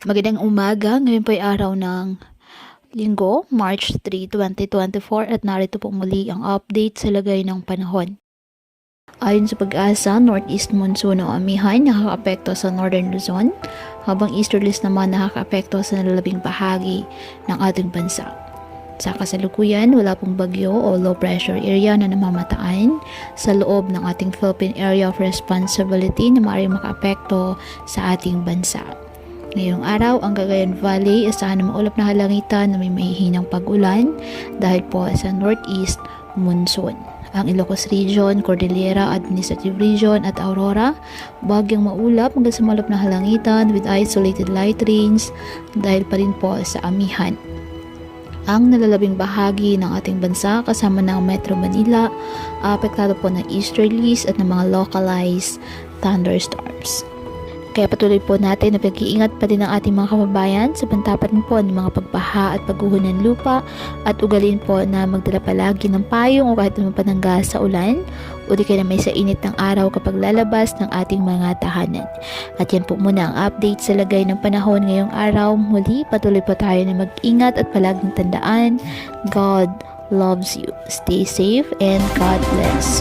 Magandang umaga, ngayon po ay araw ng Linggo, March 3, 2024 at narito po muli ang update sa lagay ng panahon. Ayon sa pag-asa, northeast monsoon o amihan nakakaapekto sa northern Luzon, habang easterlies naman nakakaapekto sa nalalabing bahagi ng ating bansa. Sa kasalukuyan, wala pong bagyo o low pressure area na namamataan sa loob ng ating Philippine Area of Responsibility na maaaring makaapekto sa ating bansa. Ngayong araw, ang Cagayan Valley asahan na maulap na halangitan na may mahihinang pag-ulan dahil po sa northeast monsoon. Ang Ilocos Region, Cordillera Administrative Region at Aurora, bagyang maulap hanggang sa maulap na halangitan with isolated light rains dahil pa rin po sa amihan. Ang nalalabing bahagi ng ating bansa kasama ng Metro Manila, apektado po ng easterlies at ng mga localized thunderstorms. Kaya patuloy po natin na pag-iingat pa din ang ating mga kababayan sa pantapat po ng mga pagbaha at pagguho ng lupa at ugalin po na magdala palagi ng payong o kahit naman panangga sa ulan o di kaya may sa init ng araw kapag lalabas ng ating mga tahanan. At yan po muna ang update sa lagay ng panahon ngayong araw. Muli patuloy po tayo na mag-ingat at palaging tandaan, God loves you. Stay safe and God bless.